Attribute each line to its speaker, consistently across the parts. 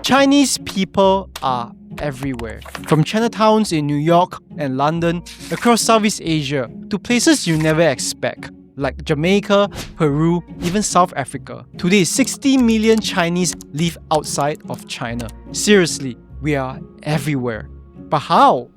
Speaker 1: Chinese people are everywhere. From Chinatowns in New York and London, across Southeast Asia, to places you never expect, like Jamaica, Peru, even South Africa. Today, 60 million Chinese live outside of China. Seriously, we are everywhere. But how?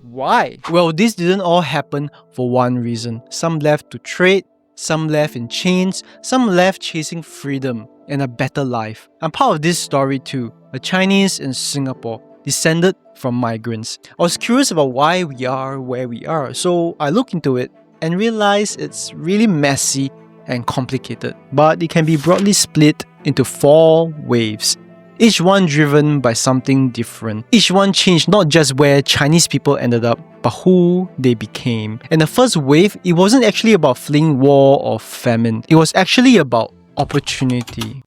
Speaker 1: Why? Well, this didn't all happen for one reason. Some left to trade, some left in chains, some left chasing freedom and a better life. I'm part of this story too. A Chinese in Singapore, descended from migrants. I was curious about why we are where we are, so I looked into it and realized it's really messy and complicated. But it can be broadly split into 4 waves, each one driven by something different. Each one changed not just where Chinese people ended up, but who they became. And the first wave, it wasn't actually about fleeing war or famine. It was actually about opportunity.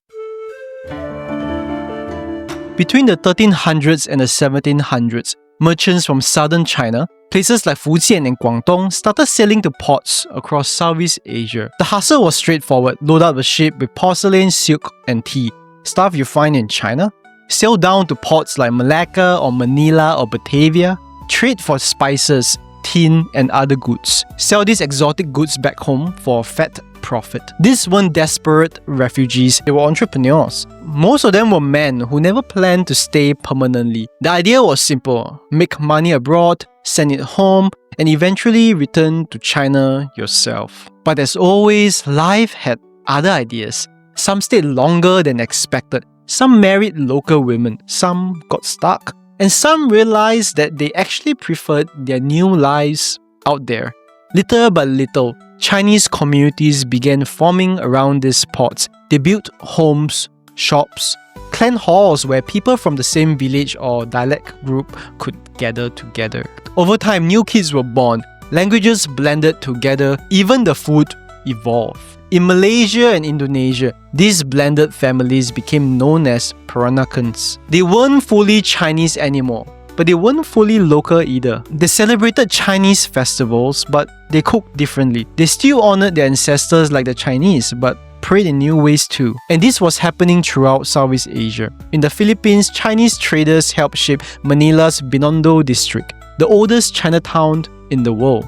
Speaker 1: Between the 1300s and the 1700s, merchants from southern China, places like Fujian and Guangdong, started sailing to ports across Southeast Asia. The hustle was straightforward: load up a ship with porcelain, silk, and tea, stuff you find in China, sail down to ports like Malacca or Manila or Batavia, trade for spices, tin, and other goods, sell these exotic goods back home for a fat profit. These weren't desperate refugees, they were entrepreneurs. Most of them were men who never planned to stay permanently. The idea was simple: make money abroad, send it home, and eventually return to China yourself. But as always, life had other ideas. Some stayed longer than expected, some married local women, some got stuck, and some realized that they actually preferred their new lives out there. Little by little, Chinese communities began forming around these ports. They built homes, shops, clan halls where people from the same village or dialect group could gather together. Over time, new kids were born, languages blended together, even the food evolved. In Malaysia and Indonesia, these blended families became known as Peranakans. They weren't fully Chinese anymore, but they weren't fully local either. They celebrated Chinese festivals, but they cooked differently. They still honored their ancestors like the Chinese, but prayed in new ways too. And this was happening throughout Southeast Asia. In the Philippines, Chinese traders helped shape Manila's Binondo district, the oldest Chinatown in the world.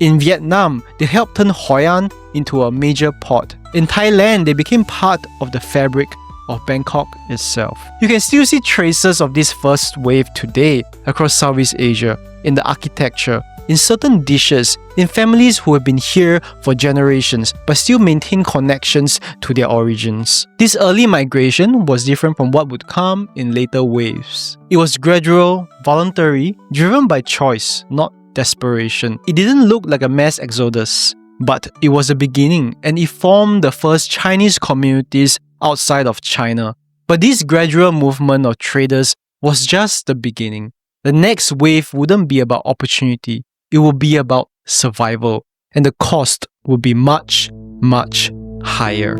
Speaker 1: In Vietnam, they helped turn Hoi An into a major port. In Thailand, they became part of the fabric of Bangkok itself. You can still see traces of this first wave today across Southeast Asia, in the architecture, in certain dishes, in families who have been here for generations but still maintain connections to their origins. This early migration was different from what would come in later waves. It was gradual, voluntary, driven by choice, not desperation. It didn't look like a mass exodus, but it was a beginning, and it formed the first Chinese communities outside of China. But this gradual movement of traders was just the beginning. The next wave wouldn't be about opportunity, it would be about survival, and the cost would be much, much higher.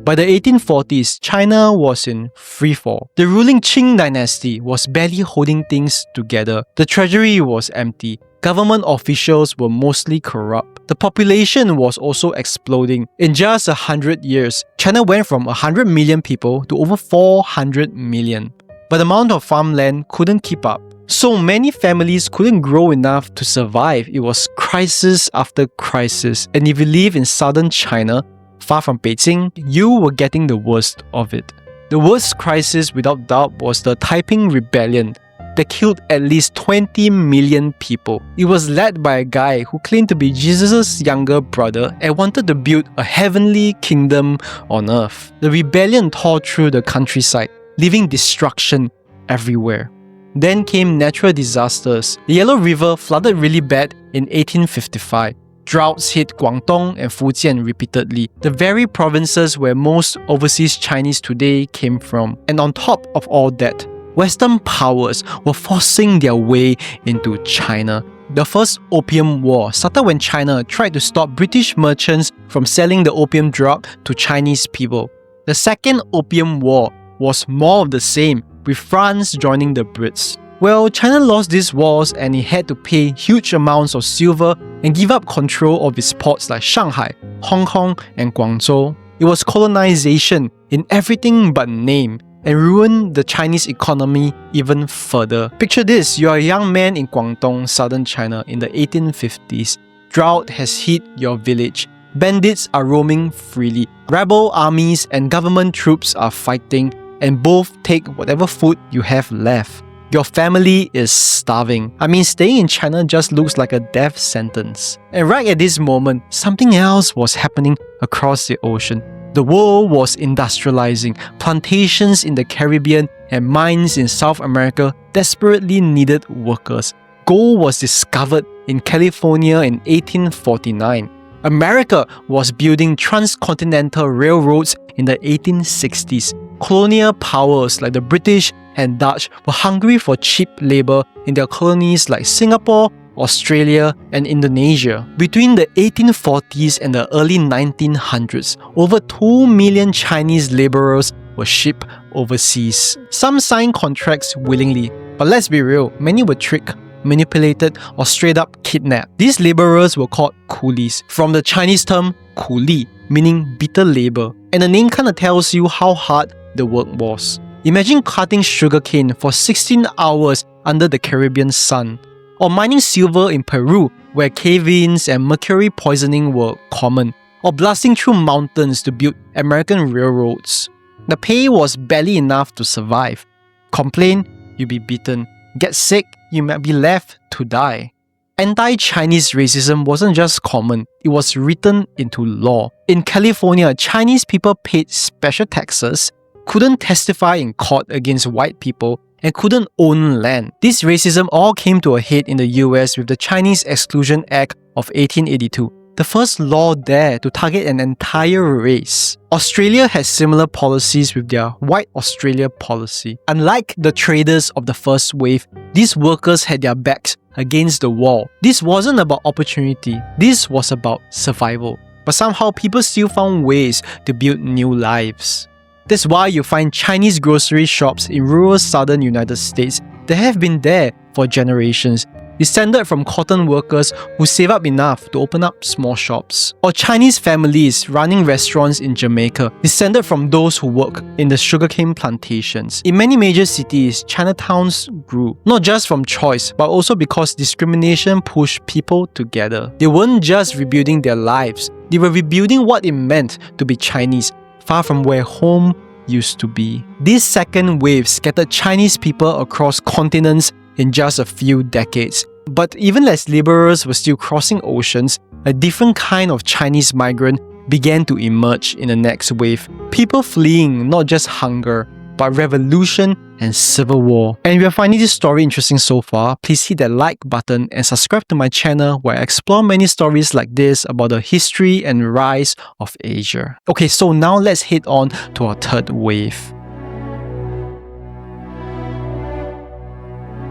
Speaker 1: By the 1840s, China was in freefall. The ruling Qing dynasty was barely holding things together. The treasury was empty. Government officials were mostly corrupt. The population was also exploding. In just 100 years, China went from 100 million people to over 400 million. But the amount of farmland couldn't keep up. So many families couldn't grow enough to survive. It was crisis after crisis. And if you live in southern China, far from Beijing, you were getting the worst of it. The worst crisis, without doubt, was the Taiping Rebellion that killed at least 20 million people. It was led by a guy who claimed to be Jesus' younger brother and wanted to build a heavenly kingdom on earth. The rebellion tore through the countryside, leaving destruction everywhere. Then came natural disasters. The Yellow River flooded really bad in 1855. Droughts hit Guangdong and Fujian repeatedly, the very provinces where most overseas Chinese today came from. And on top of all that, Western powers were forcing their way into China. The first Opium War started when China tried to stop British merchants from selling the opium drug to Chinese people. The Second Opium War was more of the same, with France joining the Brits. Well, China lost these wars and it had to pay huge amounts of silver and give up control of its ports like Shanghai, Hong Kong, and Guangzhou. It was colonization in everything but name, and ruined the Chinese economy even further. Picture this, you are a young man in Guangdong, southern China in the 1850s. Drought has hit your village. Bandits are roaming freely. Rebel armies and government troops are fighting, and both take whatever food you have left. Your family is starving. I mean, staying in China just looks like a death sentence. And right at this moment, something else was happening across the ocean. The world was industrializing. Plantations in the Caribbean and mines in South America desperately needed workers. Gold was discovered in California in 1849. America was building transcontinental railroads in the 1860s. Colonial powers like the British and Dutch were hungry for cheap labor in their colonies like Singapore, Australia, and Indonesia. Between the 1840s and the early 1900s, over 2 million Chinese laborers were shipped overseas. Some signed contracts willingly, but let's be real, many were tricked, manipulated, or straight up kidnapped. These laborers were called coolies, from the Chinese term coolie, meaning bitter labor. And the name kinda tells you how hard the work was. Imagine cutting sugarcane for 16 hours under the Caribbean sun, or mining silver in Peru, where cave-ins and mercury poisoning were common, or blasting through mountains to build American railroads. The pay was barely enough to survive. Complain, you'll be beaten. Get sick, you might be left to die. Anti-Chinese racism wasn't just common, it was written into law. In California, Chinese people paid special taxes, couldn't testify in court against white people, and couldn't own land. This racism all came to a head in the US with the Chinese Exclusion Act of 1882, the first law there to target an entire race. Australia has similar policies with their White Australia policy. Unlike the traders of the first wave, these workers had their backs against the wall. This wasn't about opportunity, this was about survival. But somehow people still found ways to build new lives. That's why you find Chinese grocery shops in rural southern United States that have been there for generations, descended from cotton workers who save up enough to open up small shops. Or Chinese families running restaurants in Jamaica, descended from those who work in the sugarcane plantations. In many major cities, Chinatowns grew, not just from choice, but also because discrimination pushed people together. They weren't just rebuilding their lives, they were rebuilding what it meant to be Chinese, far from where home used to be. This second wave scattered Chinese people across continents in just a few decades. But even as laborers were still crossing oceans, a different kind of Chinese migrant began to emerge in the next wave. People fleeing not just hunger, but revolution and civil war. And if you're finding this story interesting so far, please hit that like button and subscribe to my channel where I explore many stories like this about the history and rise of Asia. Okay, so now let's head on to our third wave.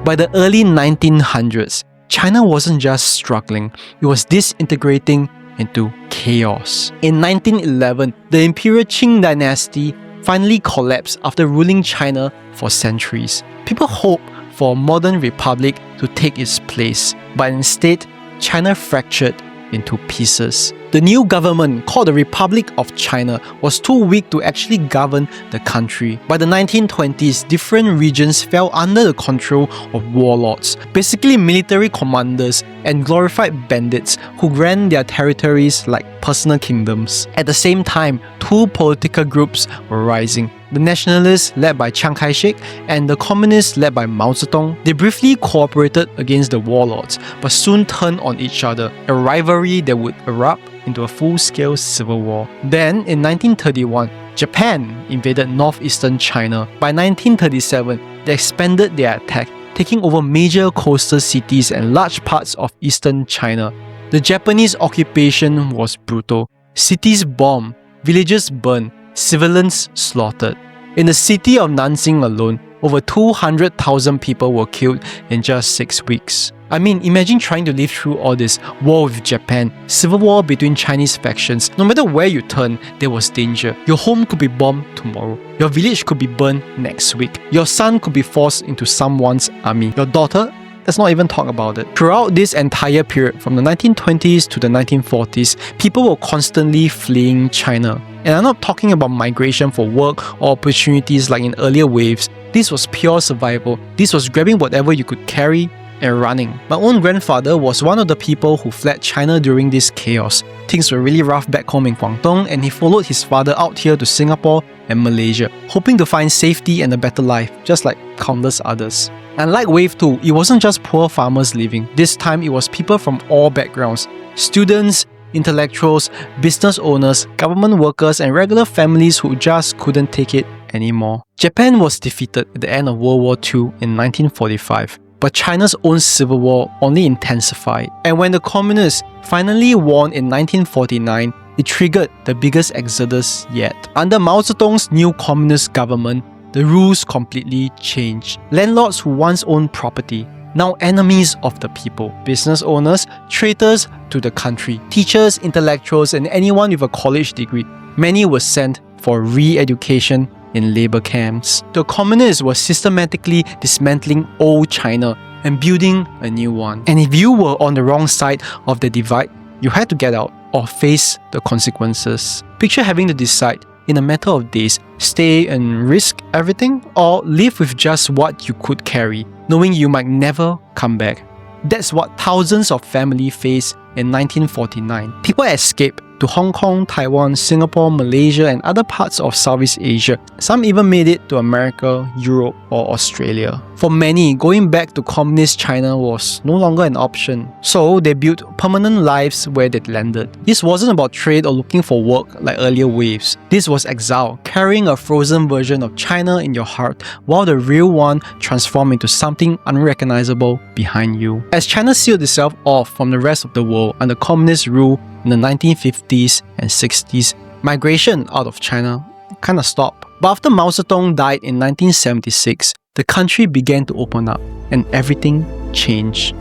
Speaker 1: By the early 1900s, China wasn't just struggling, it was disintegrating into chaos. In 1911, the Imperial Qing dynasty finally collapsed after ruling China for centuries. People hoped for a modern republic to take its place, but instead, China fractured into pieces. The new government, called the Republic of China, was too weak to actually govern the country. By the 1920s, different regions fell under the control of warlords, basically military commanders and glorified bandits who ran their territories like personal kingdoms. At the same time, two political groups were rising. The nationalists led by Chiang Kai-shek and the communists led by Mao Zedong. They briefly cooperated against the warlords, but soon turned on each other, a rivalry that would erupt into a full-scale civil war. Then, in 1931, Japan invaded northeastern China. By 1937, they expanded their attack, taking over major coastal cities and large parts of eastern China. The Japanese occupation was brutal. Cities bombed, villages burned, civilians slaughtered. In the city of Nanjing alone, over 200,000 people were killed in just 6 weeks. I mean, imagine trying to live through all this war with Japan, civil war between Chinese factions. No matter where you turn, there was danger. Your home could be bombed tomorrow. Your village could be burned next week. Your son could be forced into someone's army. Your daughter, let's not even talk about it. Throughout this entire period, from the 1920s to the 1940s, people were constantly fleeing China. And I'm not talking about migration for work or opportunities like in earlier waves. This was pure survival. This was grabbing whatever you could carry and running. My own grandfather was one of the people who fled China during this chaos. Things were really rough back home in Guangdong, and he followed his father out here to Singapore and Malaysia, hoping to find safety and a better life, just like countless others. And like Wave 2, it wasn't just poor farmers leaving. This time it was people from all backgrounds. Students, intellectuals, business owners, government workers, and regular families who just couldn't take it anymore. Japan was defeated at the end of World War II in 1945. But China's own civil war only intensified. And when the communists finally won in 1949, it triggered the biggest exodus yet. Under Mao Zedong's new communist government, the rules completely changed. Landlords who once owned property, now enemies of the people. Business owners, traitors to the country. Teachers, intellectuals, and anyone with a college degree. Many were sent for re-education in labor camps. The communists were systematically dismantling old China and building a new one. And if you were on the wrong side of the divide, you had to get out or face the consequences. Picture having to decide in a matter of days, stay and risk everything, or live with just what you could carry, knowing you might never come back. That's what thousands of families faced in 1949. People escaped to Hong Kong, Taiwan, Singapore, Malaysia, and other parts of Southeast Asia. Some even made it to America, Europe, or Australia. For many, going back to communist China was no longer an option, so they built permanent lives where they landed. This wasn't about trade or looking for work like earlier waves. This was exile, carrying a frozen version of China in your heart, while the real one transformed into something unrecognizable behind you. As China sealed itself off from the rest of the world under communist rule in the 1950s and 60s, migration out of China kind of stopped. But after Mao Zedong died in 1976, the country began to open up and everything changed.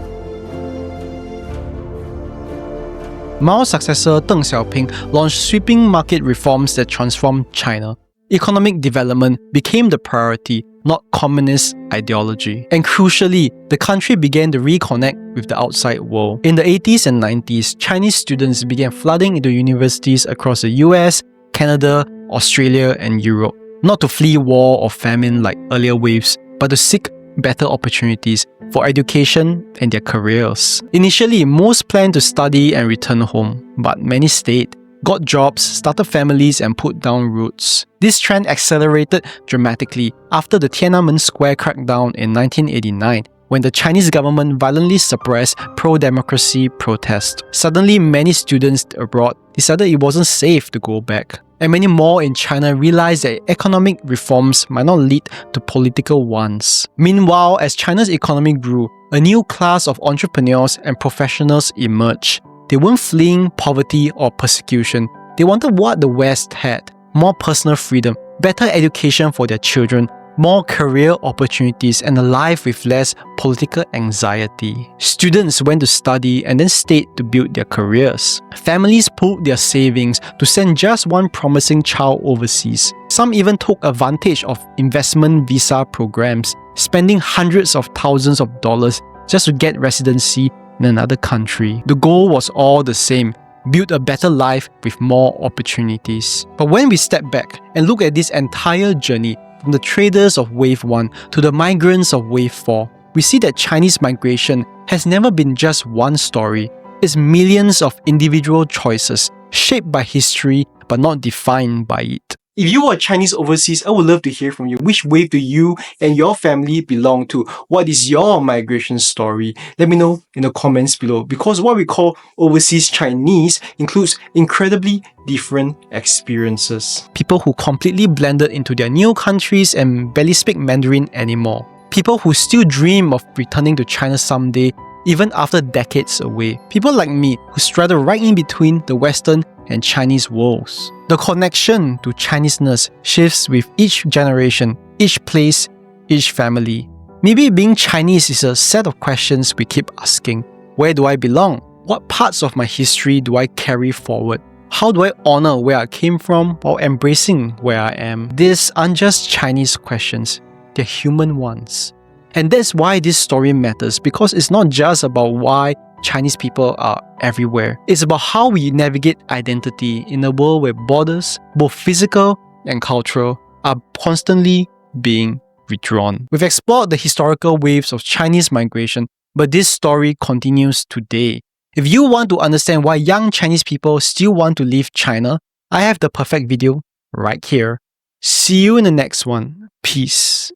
Speaker 1: Mao's successor Deng Xiaoping launched sweeping market reforms that transformed China. Economic development became the priority, not communist ideology. And crucially, the country began to reconnect with the outside world. In the 80s and 90s, Chinese students began flooding into universities across the US, Canada, Australia, and Europe. Not to flee war or famine like earlier waves, but to seek better opportunities for education and their careers. Initially, most planned to study and return home, but many stayed, got jobs, started families, and put down roots. This trend accelerated dramatically after the Tiananmen Square crackdown in 1989, when the Chinese government violently suppressed pro-democracy protests. Suddenly, many students abroad decided it wasn't safe to go back. And many more in China realized that economic reforms might not lead to political ones. Meanwhile, as China's economy grew, a new class of entrepreneurs and professionals emerged. They weren't fleeing poverty or persecution. They wanted what the West had: more personal freedom, better education for their children, more career opportunities, and a life with less political anxiety. Students went to study and then stayed to build their careers. Families pooled their savings to send just one promising child overseas. Some even took advantage of investment visa programs, spending hundreds of thousands of dollars just to get residency in another country. The goal was all the same: build a better life with more opportunities. But when we step back and look at this entire journey, from the traders of Wave 1 to the migrants of Wave 4, we see that Chinese migration has never been just one story. It's millions of individual choices, shaped by history but not defined by it. If you are Chinese overseas, I would love to hear from you. Which wave do you and your family belong to? What is your migration story? Let me know in the comments below, because what we call overseas Chinese includes incredibly different experiences. People who completely blended into their new countries and barely speak Mandarin anymore. People who still dream of returning to China someday, even after decades away. People like me who straddle right in between the Western and Chinese worlds. The connection to Chineseness shifts with each generation, each place, each family. Maybe being Chinese is a set of questions we keep asking. Where do I belong? What parts of my history do I carry forward? How do I honor where I came from while embracing where I am? These aren't just Chinese questions, they're human ones. And that's why this story matters, because it's not just about why Chinese people are everywhere. It's about how we navigate identity in a world where borders, both physical and cultural, are constantly being redrawn. We've explored the historical waves of Chinese migration, but this story continues today. If you want to understand why young Chinese people still want to leave China, I have the perfect video right here. See you in the next one. Peace.